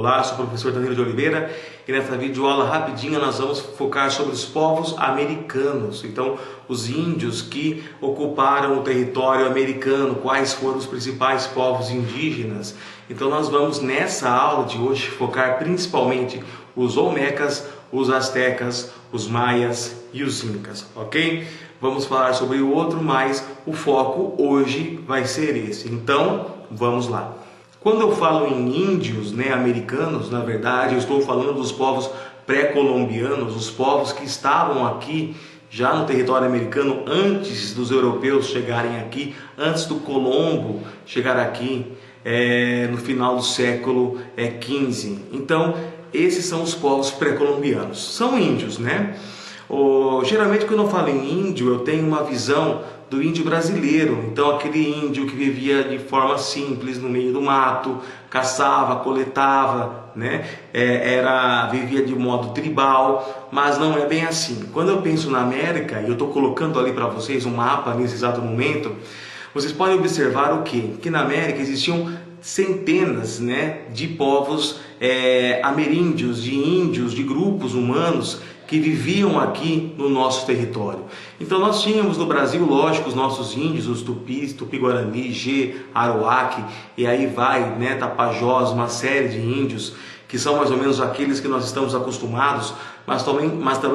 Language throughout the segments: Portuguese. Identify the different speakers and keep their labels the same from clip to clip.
Speaker 1: Olá, sou o professor Danilo de Oliveira e nessa videoaula rapidinha nós vamos focar sobre os povos americanos. Então, os índios que ocuparam o território americano, quais foram os principais povos indígenas. Então, nós vamos nessa aula de hoje focar principalmente os olmecas, os astecas, os maias e os incas, ok? Vamos falar sobre o outro, mas o foco hoje vai ser esse. Então, vamos lá. Quando eu falo em índios, americanos, na verdade, eu estou falando dos povos pré-colombianos, os povos que estavam aqui já no território americano antes dos europeus chegarem aqui, antes do Colombo chegar aqui no final do século XV. Então, esses são os povos pré-colombianos. São índios, né? Geralmente, quando eu falo em índio, eu tenho uma visão do índio brasileiro. Então, aquele índio que vivia de forma simples no meio do mato, caçava, coletava, né? Vivia de modo tribal, mas não é bem assim. Quando eu penso na América, e eu estou colocando ali para vocês um mapa nesse exato momento, vocês podem observar o quê? Que na América existiam centenas, de povos ameríndios, de índios, de grupos humanos que viviam aqui no nosso território. Então nós tínhamos no Brasil, lógico, os nossos índios, os tupis, tupi-guarani, Gê, aroaque, e aí vai, tapajós, uma série de índios, que são mais ou menos aqueles que nós estamos acostumados, mas também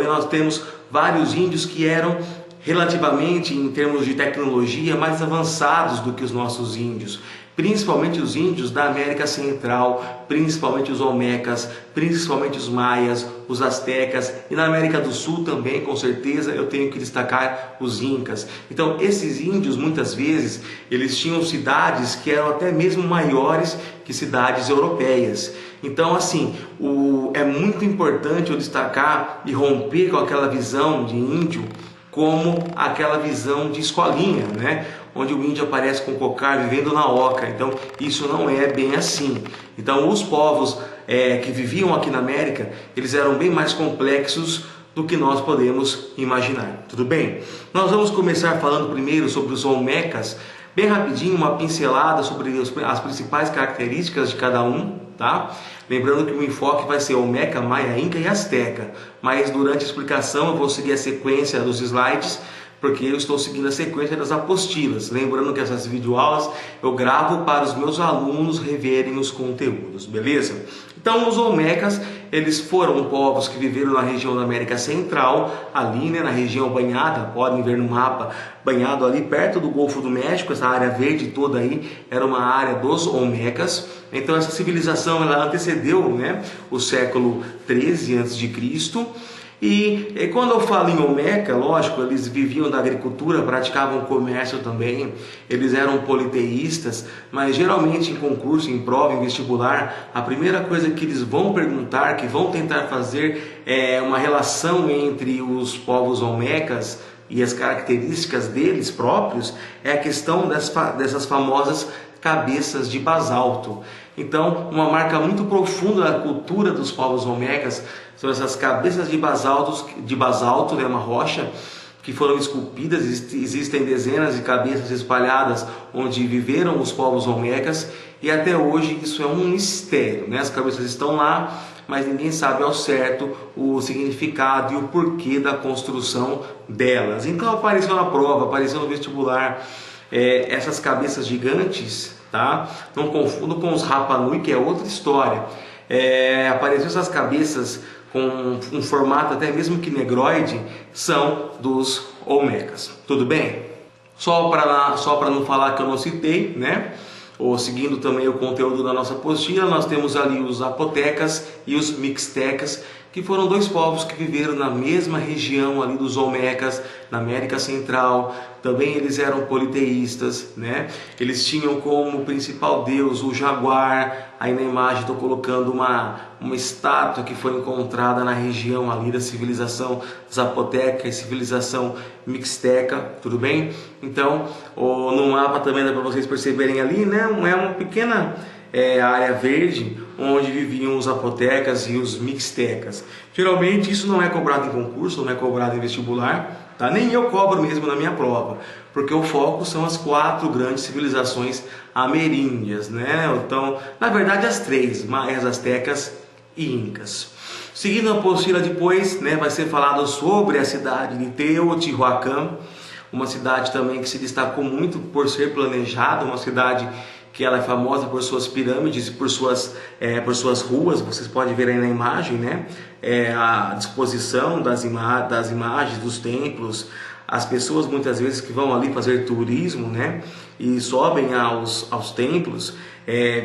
Speaker 1: nós temos vários índios que eram relativamente, em termos de tecnologia, mais avançados do que os nossos índios. Principalmente os índios da América Central, principalmente os olmecas, principalmente os maias, os astecas, e na América do Sul também, com certeza, eu tenho que destacar os incas. Então, esses índios, muitas vezes, eles tinham cidades que eram até mesmo maiores que cidades europeias. Então, assim, é muito importante eu destacar e romper com aquela visão de índio como aquela visão de escolinha, onde o índio aparece com cocar vivendo na oca. Então isso não é bem assim. Então os povos que viviam aqui na América, eles eram bem mais complexos do que nós podemos imaginar. Tudo bem? Nós vamos começar falando primeiro sobre os olmecas, bem rapidinho, uma pincelada sobre as principais características de cada um, tá? Lembrando que o enfoque vai ser olmeca, maia, inca e asteca, mas durante a explicação eu vou seguir a sequência dos slides, porque eu estou seguindo a sequência das apostilas. Lembrando que essas videoaulas eu gravo para os meus alunos reverem os conteúdos, beleza? Então os olmecas, eles foram povos que viveram na região da América Central, ali na região banhada, podem ver no mapa, banhado ali perto do Golfo do México, essa área verde toda aí era uma área dos olmecas. Então essa civilização ela antecedeu o século 13 a.C., e quando eu falo em olmeca, lógico, eles viviam da agricultura, praticavam comércio também, eles eram politeístas, mas geralmente em concurso, em prova, em vestibular, a primeira coisa que eles vão perguntar, que vão tentar fazer uma relação entre os povos olmecas e as características deles próprios, é a questão dessas famosas cabeças de basalto. Então, uma marca muito profunda da cultura dos povos olmecas são essas cabeças de basalto, uma rocha que foram esculpidas. Existem dezenas de cabeças espalhadas onde viveram os povos olmecas, e até hoje isso é um mistério, As cabeças estão lá, mas ninguém sabe ao certo o significado e o porquê da construção delas. Então apareceu na prova, apareceu no vestibular, essas cabeças gigantes, tá? Não confundo com os Rapa Nui, que é outra história. Apareceu essas cabeças com um formato até mesmo que negroide, são dos olmecas. Tudo bem? Só para não falar que eu não citei, ou seguindo também o conteúdo da nossa apostila, nós temos ali os zapotecas e os mixtecas, que foram dois povos que viveram na mesma região ali dos olmecas, na América Central. Também eles eram politeístas, Eles tinham como principal deus o jaguar. Aí na imagem estou colocando uma estátua que foi encontrada na região ali da civilização zapoteca e civilização mixteca, tudo bem? Então, no mapa também dá para vocês perceberem ali, é uma pequena área verde onde viviam os zapotecas e os mixtecas. Geralmente isso não é cobrado em concurso, não é cobrado em vestibular, tá? Nem eu cobro mesmo na minha prova, porque o foco são as 4 grandes civilizações ameríndias, né? Então, na verdade, as 3, maias, astecas e incas. Seguindo a apostila depois, né, vai ser falado sobre a cidade de Teotihuacan, uma cidade também que se destacou muito por ser planejada, uma cidade que ela é famosa por suas pirâmides e por suas ruas. Vocês podem ver aí na imagem, né? A disposição das imagens, dos templos, as pessoas muitas vezes que vão ali fazer turismo, né? E sobem aos templos,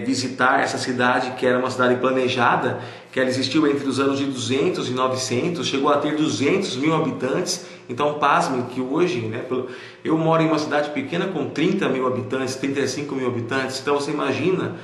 Speaker 1: visitar essa cidade que era uma cidade planejada, que ela existiu entre os anos de 200 e 900, chegou a ter 200 mil habitantes. Então pasmem que hoje, né, eu moro em uma cidade pequena com 30 mil habitantes, 35 mil habitantes. Então você imagina,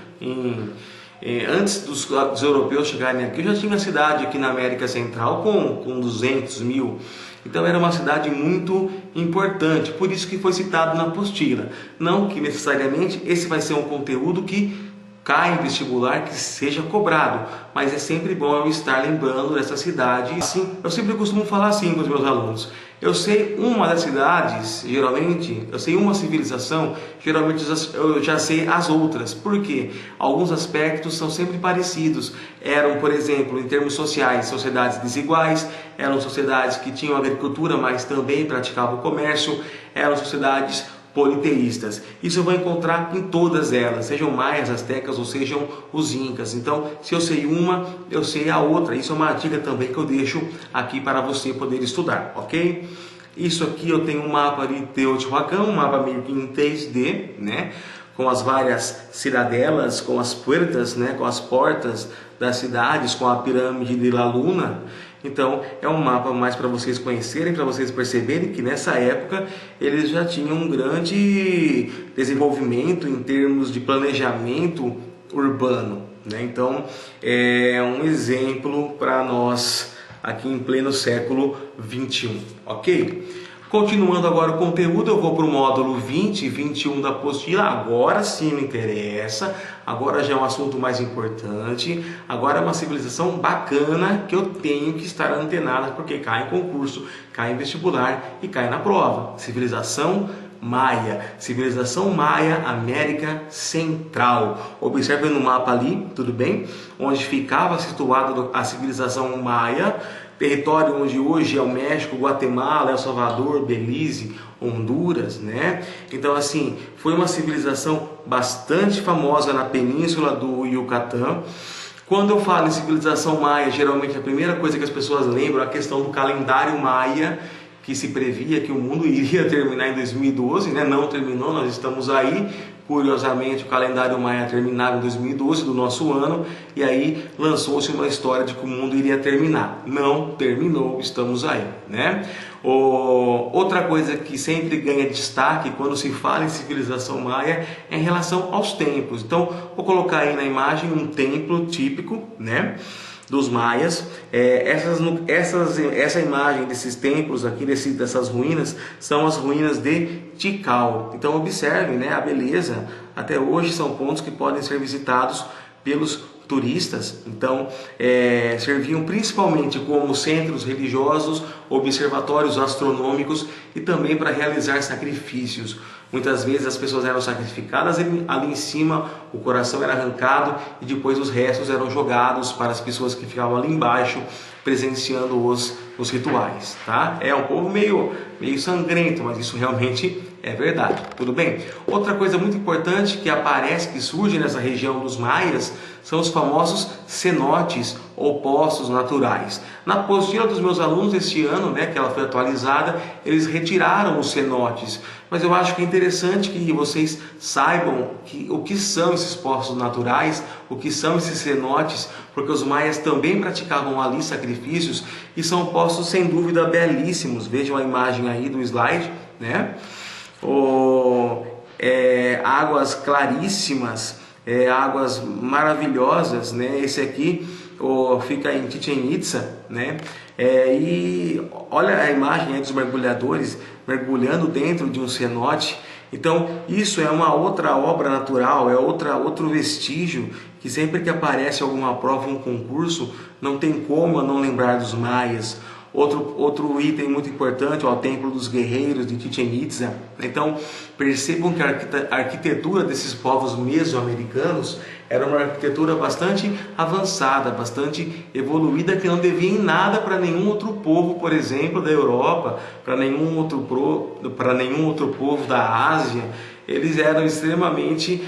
Speaker 1: antes dos europeus chegarem aqui, eu já tinha uma cidade aqui na América Central com 200 mil. Então era uma cidade muito importante, por isso que foi citado na apostila. Não que necessariamente esse vai ser um conteúdo que cai em vestibular, que seja cobrado, mas é sempre bom eu estar lembrando dessa cidade. Assim, eu sempre costumo falar assim com os meus alunos: eu sei uma das cidades, geralmente, eu sei uma civilização, geralmente eu já sei as outras. Por quê? Alguns aspectos são sempre parecidos. Eram, por exemplo, em termos sociais, sociedades desiguais, eram sociedades que tinham agricultura, mas também praticavam o comércio, eram sociedades politeístas. Isso eu vou encontrar em todas elas, sejam maias, astecas ou sejam os incas. Então, se eu sei uma, eu sei a outra. Isso é uma dica também que eu deixo aqui para você poder estudar, ok? Isso aqui eu tenho um mapa de Teotihuacan, um mapa meio que em 3D, né? Com as várias citadelas, com as puertas, né? Com as portas das cidades, com a pirâmide de La Luna. Então é um mapa mais para vocês conhecerem, para vocês perceberem que nessa época eles já tinham um grande desenvolvimento em termos de planejamento urbano, né? Então é um exemplo para nós aqui em pleno século 21, ok? Continuando agora o conteúdo, eu vou para o módulo 20 e 21 da apostila. Agora sim me interessa, agora já é um assunto mais importante, agora é uma civilização bacana que eu tenho que estar antenado, porque cai em concurso, cai em vestibular e cai na prova. Civilização Maia, civilização Maia, América Central. Observe no mapa ali, tudo bem? Onde ficava situada a civilização Maia, território onde hoje é o México, Guatemala, El Salvador, Belize, Honduras, né? Então assim, foi uma civilização bastante famosa na península do Yucatán. Quando eu falo em civilização maia, geralmente a primeira coisa que as pessoas lembram é a questão do calendário maia, que se previa que o mundo iria terminar em 2012, né? Não terminou, nós estamos aí. Curiosamente, o calendário maia terminava em 2012 do nosso ano, e aí lançou-se uma história de que o mundo iria terminar. Não terminou, estamos aí, né? Outra coisa que sempre ganha destaque quando se fala em civilização maia é em relação aos templos. Então, vou colocar aí na imagem um templo típico, né, dos maias. Essa imagem desses templos aqui, dessas ruínas, são as ruínas de Tikal. Então observem, né, a beleza. Até hoje são pontos que podem ser visitados pelos turistas. Então serviam principalmente como centros religiosos, observatórios astronômicos e também para realizar sacrifícios. Muitas vezes as pessoas eram sacrificadas ali em cima, o coração era arrancado e depois os restos eram jogados para as pessoas que ficavam ali embaixo presenciando os rituais, tá? É um povo meio sangrento, mas isso realmente é verdade, tudo bem? Outra coisa muito importante que aparece, que surge nessa região dos maias, são os famosos cenotes ou poços naturais. Na apostila dos meus alunos este ano, né, que ela foi atualizada, eles retiraram os cenotes, mas eu acho que é interessante que vocês saibam o que são esses poços naturais, o que são esses cenotes, porque os maias também praticavam ali sacrifícios e são poços sem dúvida belíssimos. Vejam a imagem aí do slide, né? Águas claríssimas, águas maravilhosas, né? Esse aqui fica em Chichén Itzá, né? E olha a imagem aí dos mergulhadores mergulhando dentro de um cenote. Então isso é uma outra obra natural, é outro vestígio que sempre que aparece alguma prova, um concurso, não tem como eu não lembrar dos maias. Outro item muito importante é o Templo dos Guerreiros de Chichén Itzá. Então, percebam que a arquitetura desses povos mesoamericanos era uma arquitetura bastante avançada, bastante evoluída, que não devia em nada para nenhum outro povo, por exemplo, da Europa, para nenhum outro povo da Ásia. Eles eram extremamente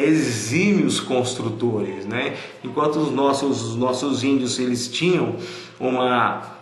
Speaker 1: exímios construtores, né? Enquanto os nossos índios, eles tinham uma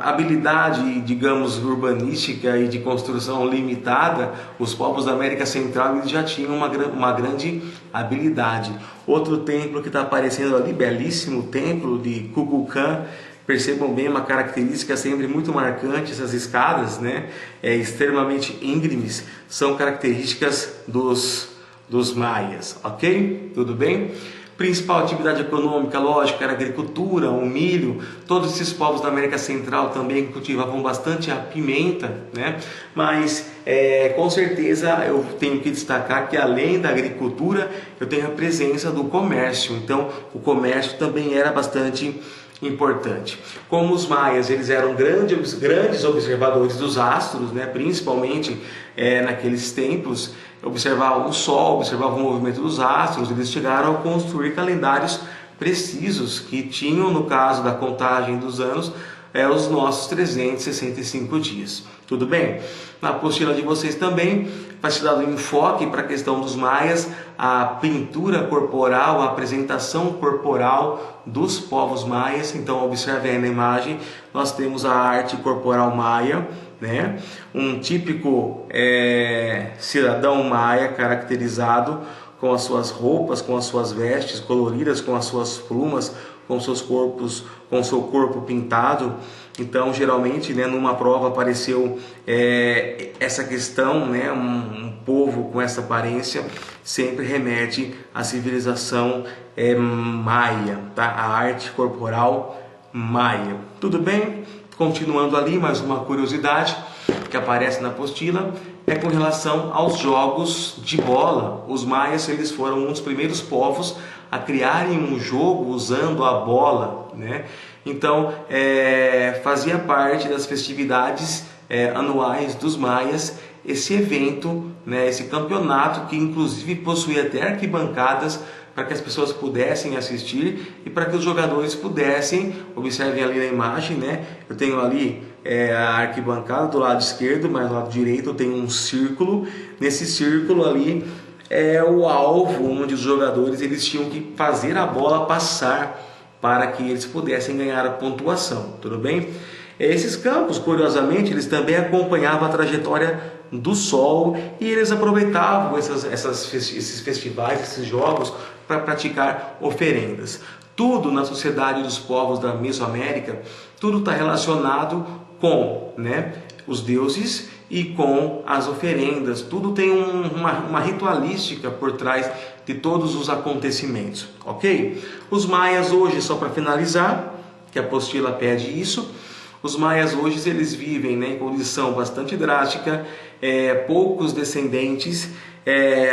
Speaker 1: habilidade, digamos, urbanística e de construção limitada, os povos da América Central eles já tinham uma grande habilidade. Outro templo que está aparecendo ali, belíssimo templo de Kukulcán. Percebam bem uma característica sempre muito marcante, essas escadas, né, extremamente íngremes, são características dos maias, ok? Tudo bem? Principal atividade econômica, lógico, era a agricultura, o milho. Todos esses povos da América Central também cultivavam bastante a pimenta, né? Mas com certeza eu tenho que destacar que além da agricultura, eu tenho a presença do comércio. Então o comércio também era bastante importante. Como os maias, eles eram grandes observadores dos astros, né? Principalmente naqueles tempos, observavam o Sol, observavam o movimento dos astros. Eles chegaram a construir calendários precisos que tinham, no caso da contagem dos anos, os nossos 365 dias. Tudo bem? Na apostila de vocês também vai ser dado enfoque para a questão dos maias, a pintura corporal, a apresentação corporal dos povos maias. Então observe aí na imagem, nós temos a arte corporal maia, né? Um típico cidadão maia caracterizado com as suas roupas, com as suas vestes coloridas, com as suas plumas, com seus corpos, com seu corpo pintado. Então, geralmente, né, numa prova apareceu essa questão, né, um povo com essa aparência sempre remete à civilização maia, tá? A arte corporal maia. Tudo bem? Continuando ali, mais uma curiosidade que aparece na apostila é com relação aos jogos de bola. Os maias, eles foram um dos primeiros povos a criarem um jogo usando a bola, né? Então fazia parte das festividades anuais dos maias esse evento, né? Esse campeonato que inclusive possuía até arquibancadas para que as pessoas pudessem assistir e para que os jogadores pudessem, observem ali na imagem, né? Eu tenho ali a arquibancada do lado esquerdo, mas do lado direito eu tenho um círculo. Nesse círculo ali é o alvo onde os jogadores eles tinham que fazer a bola passar para que eles pudessem ganhar a pontuação, tudo bem? Esses campos, curiosamente, eles também acompanhavam a trajetória do Sol e eles aproveitavam esses festivais, esses jogos para praticar oferendas. Tudo na sociedade dos povos da Mesoamérica, tudo está relacionado com, né, os deuses e com as oferendas. Tudo tem uma ritualística por trás de todos os acontecimentos, ok? Os maias hoje, só para finalizar, que a apostila pede isso, os maias hoje eles vivem, né, em condição bastante drástica, poucos descendentes,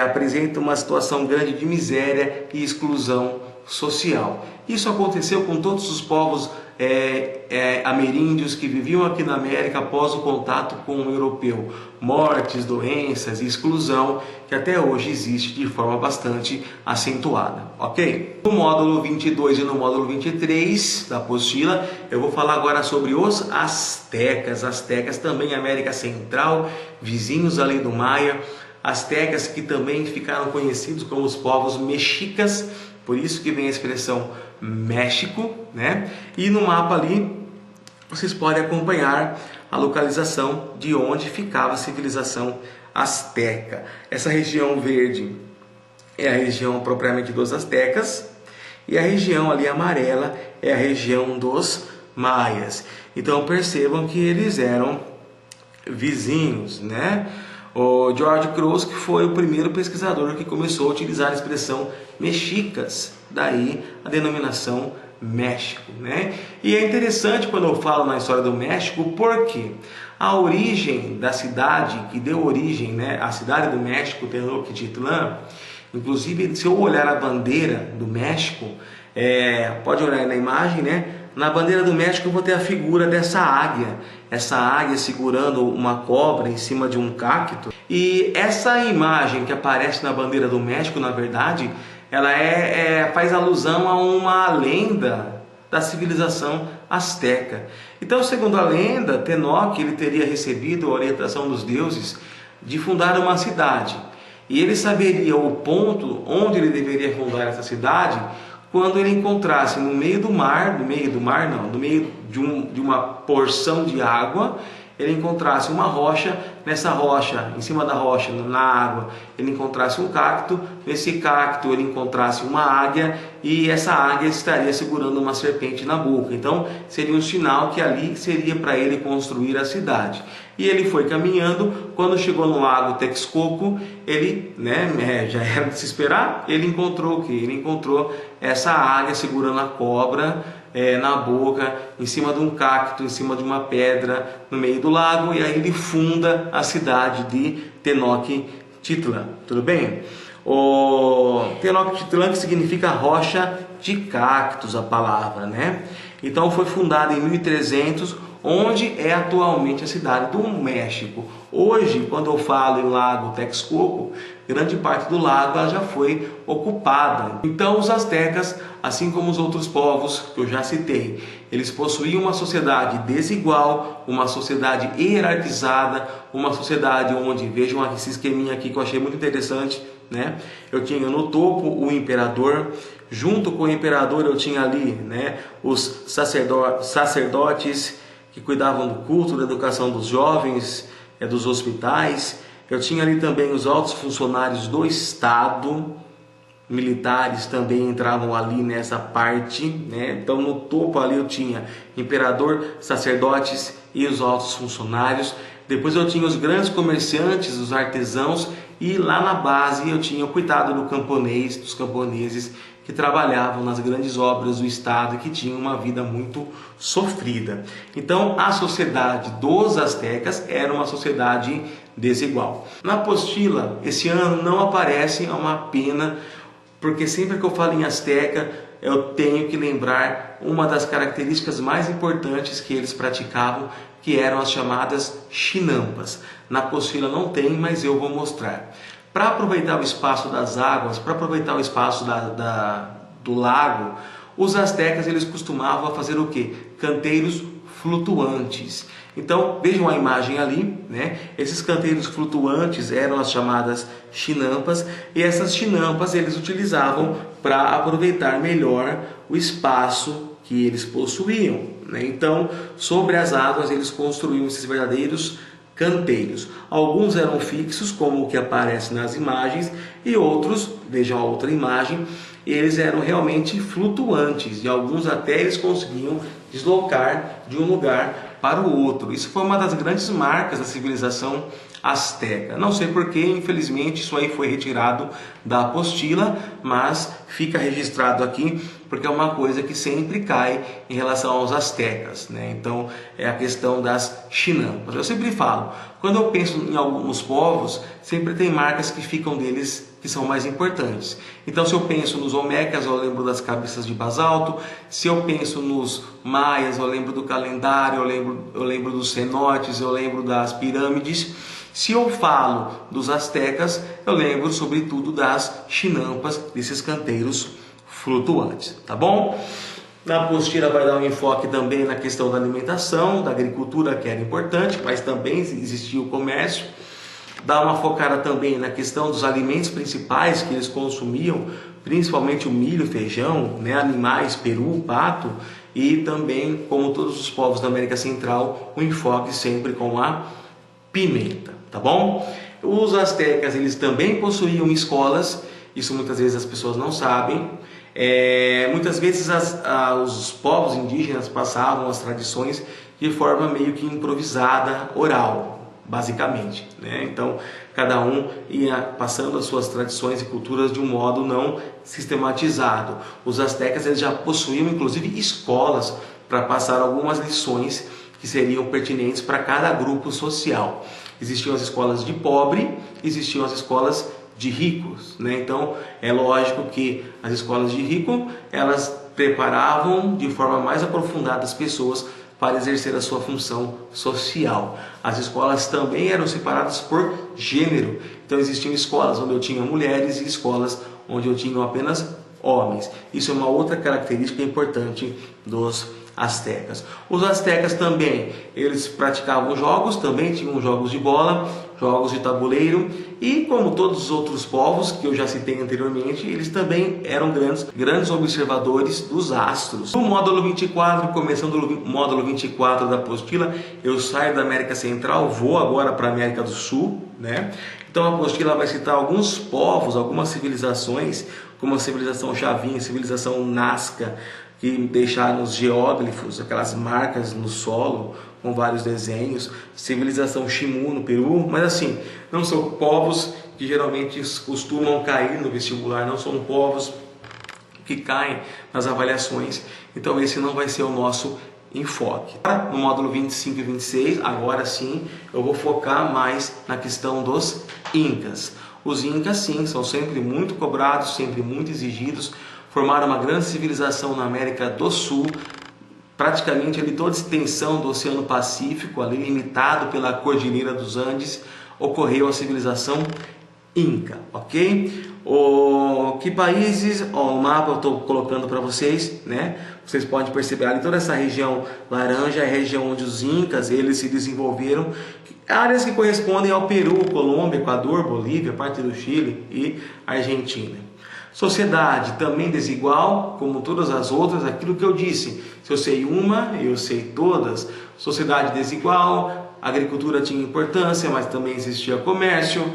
Speaker 1: apresentam uma situação grande de miséria e exclusão social. Isso aconteceu com todos os povos ameríndios que viviam aqui na América após o contato com o europeu. Mortes, doenças e exclusão que até hoje existe de forma bastante acentuada, ok? No módulo 22 e no módulo 23 da apostila, eu vou falar agora sobre os astecas. Astecas também América Central, vizinhos além do Maia. Astecas que também ficaram conhecidos como os povos mexicas, por isso que vem a expressão México, né? E no mapa ali vocês podem acompanhar a localização de onde ficava a civilização asteca. Essa região verde é a região propriamente dos astecas e a região ali amarela é a região dos maias. Então percebam que eles eram vizinhos, né? O George Cruz, que foi o primeiro pesquisador que começou a utilizar a expressão mexicas, daí a denominação México, né? E é interessante quando eu falo na história do México, porque a origem da cidade, que deu origem, né, à cidade do México, Tenochtitlan, inclusive se eu olhar a bandeira do México, pode olhar na imagem, né? Na bandeira do México eu vou ter a figura dessa águia. Essa águia segurando uma cobra em cima de um cacto. E essa imagem que aparece na bandeira do México, na verdade, ela faz alusão a uma lenda da civilização asteca. Então, segundo a lenda, Tenoch ele teria recebido a orientação dos deuses de fundar uma cidade. E ele saberia o ponto onde ele deveria fundar essa cidade quando ele encontrasse no meio do mar, no meio de uma porção de água, ele encontrasse uma rocha, nessa rocha, em cima da rocha, na água, ele encontrasse um cacto, nesse cacto ele encontrasse uma águia, e essa águia estaria segurando uma serpente na boca. Então seria um sinal que ali seria para ele construir a cidade. E ele foi caminhando, quando chegou no lago Texcoco, ele, já era de se esperar, ele encontrou o quê? Ele encontrou essa águia segurando a cobra na boca, em cima de um cacto, em cima de uma pedra, no meio do lago, e aí ele funda a cidade de Tenochtitlan, tudo bem? O Tenochtitlan, que significa rocha de cactos, a palavra, né? Então foi fundada em 1300, onde é atualmente a cidade do México. Hoje, quando eu falo em lago Texcoco, grande parte do lago ela já foi ocupada. Então os astecas, assim como os outros povos que eu já citei, eles possuíam uma sociedade desigual, uma sociedade hierarquizada, uma sociedade onde, vejam esse esqueminha aqui que eu achei muito interessante, né? Eu tinha no topo o imperador, junto com o imperador eu tinha ali, os sacerdotes que cuidavam do culto, da educação dos jovens, dos hospitais. Eu tinha ali também os altos funcionários do Estado, militares também entravam ali nessa parte, Então no topo ali eu tinha imperador, sacerdotes e os altos funcionários. Depois eu tinha os grandes comerciantes, os artesãos, e lá na base eu tinha o cuidado do camponês, dos camponeses que trabalhavam nas grandes obras do Estado e que tinham uma vida muito sofrida. Então a sociedade dos astecas era uma sociedade desigual. Na apostila, esse ano não aparece, é uma pena, porque sempre que eu falo em asteca, eu tenho que lembrar uma das características mais importantes que eles praticavam, que eram as chamadas chinampas. Na apostila não tem, mas eu vou mostrar. Para aproveitar o espaço das águas, para aproveitar o espaço do lago, os astecas eles costumavam fazer o quê? Canteiros flutuantes. Então vejam a imagem ali, Esses canteiros flutuantes eram as chamadas chinampas, e essas chinampas eles utilizavam para aproveitar melhor o espaço que eles possuíam, Então sobre as águas eles construíam esses verdadeiros canteiros. Alguns eram fixos, como o que aparece nas imagens, e outros, vejam a outra imagem, eles eram realmente flutuantes, e alguns até eles conseguiam deslocar de um lugar para o outro. Isso foi uma das grandes marcas da civilização asteca. Não sei porquê, infelizmente isso aí foi retirado da apostila, mas fica registrado aqui porque é uma coisa que sempre cai em relação aos astecas, Então é a questão das chinampas. Eu sempre falo, quando eu penso em alguns povos, sempre tem marcas que ficam deles que são mais importantes. Então se eu penso nos olmecas, eu lembro das cabeças de basalto. Se eu penso nos maias, eu lembro do calendário, eu lembro dos cenotes, eu lembro das pirâmides. Se eu falo dos astecas, eu lembro sobretudo das chinampas, desses canteiros flutuantes, tá bom? Na apostila vai dar um enfoque também na questão da alimentação, da agricultura, que era importante, mas também existia o comércio. Dá uma focada também na questão dos alimentos principais que eles consumiam, principalmente o milho, feijão, animais, peru, pato, e também, como todos os povos da América Central, o enfoque sempre com a pimenta, tá bom? Os astecas eles também possuíam escolas, isso muitas vezes as pessoas não sabem. Muitas vezes os povos indígenas passavam as tradições de forma meio que improvisada, oral, basicamente, Então cada um ia passando as suas tradições e culturas de um modo não sistematizado. Os astecas eles já possuíam inclusive escolas para passar algumas lições que seriam pertinentes para cada grupo social. Existiam as escolas de pobre, existiam as escolas de ricos, Então é lógico que as escolas de rico elas preparavam de forma mais aprofundada as pessoas para exercer a sua função social. As escolas também eram separadas por gênero. Então existiam escolas onde eu tinha mulheres e escolas onde eu tinha apenas homens. Isso é uma outra característica importante dos astecas. Os astecas também, eles praticavam jogos, também tinham jogos de bola, jogos de tabuleiro, e como todos os outros povos que eu já citei anteriormente, eles também eram grandes observadores dos astros. No módulo 24, começando o módulo 24 da apostila, eu saio da América Central, vou agora para a América do Sul, né? Então a apostila vai citar alguns povos, algumas civilizações, como a civilização Chavin, a civilização Nazca, que deixaram os geóglifos, aquelas marcas no solo com vários desenhos, civilização Chimu no Peru, mas assim, não são povos que geralmente costumam cair no vestibular, não são povos que caem nas avaliações, então esse não vai ser o nosso enfoque. No módulo 25 e 26, agora sim, eu vou focar mais na questão dos Incas. Os Incas, sim, são sempre muito cobrados, sempre muito exigidos, formaram uma grande civilização na América do Sul, praticamente ali toda a extensão do Oceano Pacífico, ali limitado pela Cordilheira dos Andes, ocorreu a civilização Inca, ok? Que países, o mapa eu estou colocando para vocês, né? Vocês podem perceber ali toda essa região laranja é a região onde os Incas eles se desenvolveram, áreas que correspondem ao Peru, Colômbia, Equador, Bolívia, parte do Chile e Argentina. Sociedade também desigual, como todas as outras, aquilo que eu disse, se eu sei uma, eu sei todas. Sociedade desigual, agricultura tinha importância, mas também existia comércio.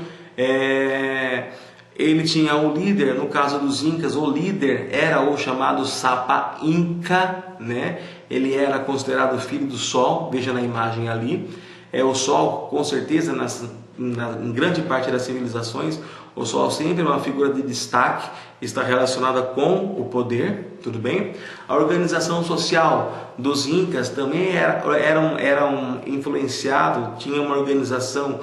Speaker 1: Ele tinha o líder, no caso dos Incas, o líder era o chamado Sapa Inca, né? Ele era considerado filho do Sol, veja na imagem ali. O Sol, com certeza, em grande parte das civilizações, o Sol sempre é uma figura de destaque, está relacionada com o poder, tudo bem? A organização social dos Incas também era influenciado, tinha uma organização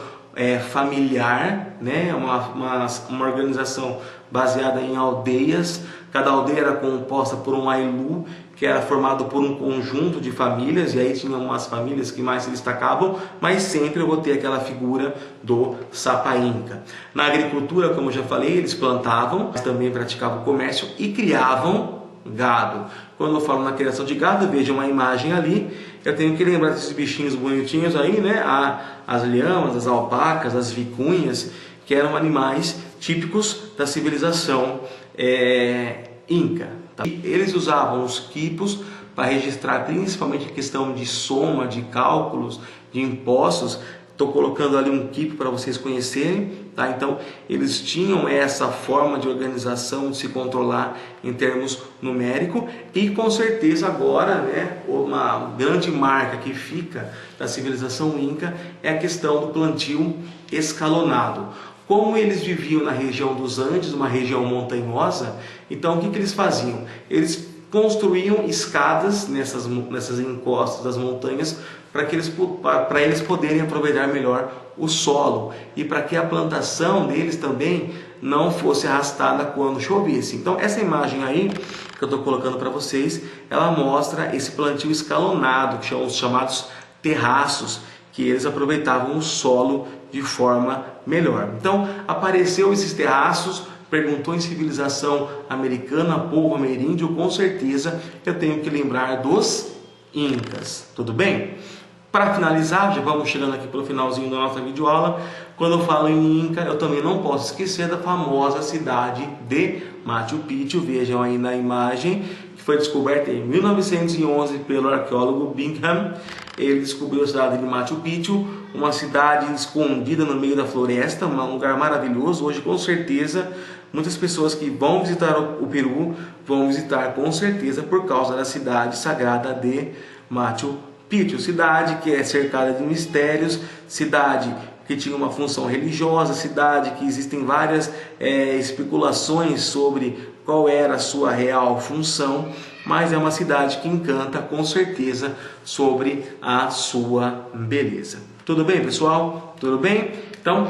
Speaker 1: familiar, né? uma organização baseada em aldeias. Cada aldeia era composta por um ailu, que era formado por um conjunto de famílias, e aí tinha umas famílias que mais se destacavam, mas sempre eu vou ter aquela figura do Sapa Inca. Na agricultura, como eu já falei, eles plantavam, mas também praticavam comércio e criavam gado. Quando eu falo na criação de gado, veja uma imagem ali, eu tenho que lembrar desses bichinhos bonitinhos aí, né? As lhamas, as alpacas, as vicunhas, que eram animais típicos da civilização Inca. Tá? E eles usavam os quipos para registrar principalmente a questão de soma, de cálculos, de impostos. Estou colocando ali um quipo para vocês conhecerem, tá? Então eles tinham essa forma de organização, de se controlar em termos numéricos, e com certeza agora, né, uma grande marca que fica da civilização Inca é a questão do plantio escalonado. Como eles viviam na região dos Andes, uma região montanhosa, então o que eles faziam? Eles construíam escadas nessas encostas das montanhas para eles poderem aproveitar melhor o solo e para que a plantação deles também não fosse arrastada quando chovesse. Então essa imagem aí que eu estou colocando para vocês, ela mostra esse plantio escalonado, que são os chamados terraços, que eles aproveitavam o solo de forma melhor. Então apareceu esses terraços, perguntou em civilização americana, povo ameríndio, com certeza eu tenho que lembrar dos Incas, tudo bem? Para finalizar, já vamos chegando aqui para o finalzinho da nossa videoaula. Quando eu falo em Inca, eu também não posso esquecer da famosa cidade de Machu Picchu. Vejam aí na imagem, que foi descoberta em 1911 pelo arqueólogo Bingham. Ele descobriu a cidade de Machu Picchu, uma cidade escondida no meio da floresta, um lugar maravilhoso. Hoje, com certeza, muitas pessoas que vão visitar o Peru vão visitar com certeza por causa da cidade sagrada de Machu Picchu. Cidade que é cercada de mistérios, cidade que tinha uma função religiosa, cidade que existem várias especulações sobre qual era a sua real função, mas é uma cidade que encanta com certeza sobre a sua beleza. Tudo bem, pessoal? Tudo bem? Então,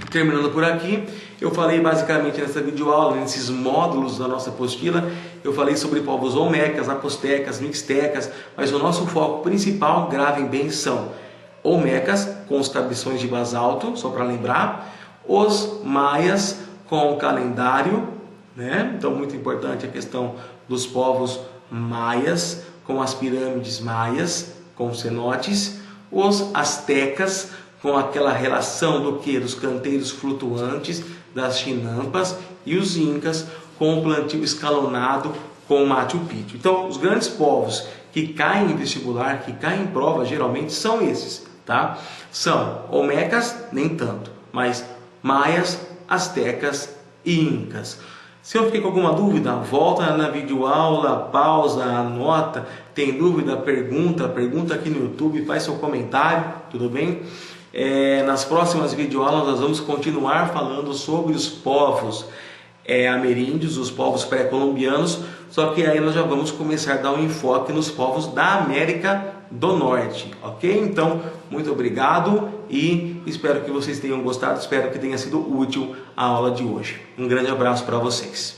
Speaker 1: terminando por aqui, eu falei basicamente nessa videoaula, nesses módulos da nossa apostila, eu falei sobre povos olmecas, apostecas, mixtecas, mas o nosso foco principal, gravem bem, são olmecas com os cabeções de basalto, só para lembrar, os maias com o calendário, né? Então muito importante a questão dos povos maias com as pirâmides maias, com cenotes, os astecas com aquela relação do que? Dos canteiros flutuantes, das chinampas, e os incas com o plantio escalonado com Machu Picchu. Então os grandes povos que caem em vestibular, que caem em prova, geralmente são esses, tá? São olmecas, nem tanto, mas maias, astecas e incas. Se eu fiquei com alguma dúvida, volta na videoaula, pausa, anota. Tem dúvida, pergunta aqui no YouTube, faz seu comentário, tudo bem? Nas próximas videoaulas nós vamos continuar falando sobre os povos ameríndios, os povos pré-colombianos, só que aí nós já vamos começar a dar um enfoque nos povos da América do Norte, ok? Então, muito obrigado e espero que vocês tenham gostado, espero que tenha sido útil a aula de hoje. Um grande abraço para vocês.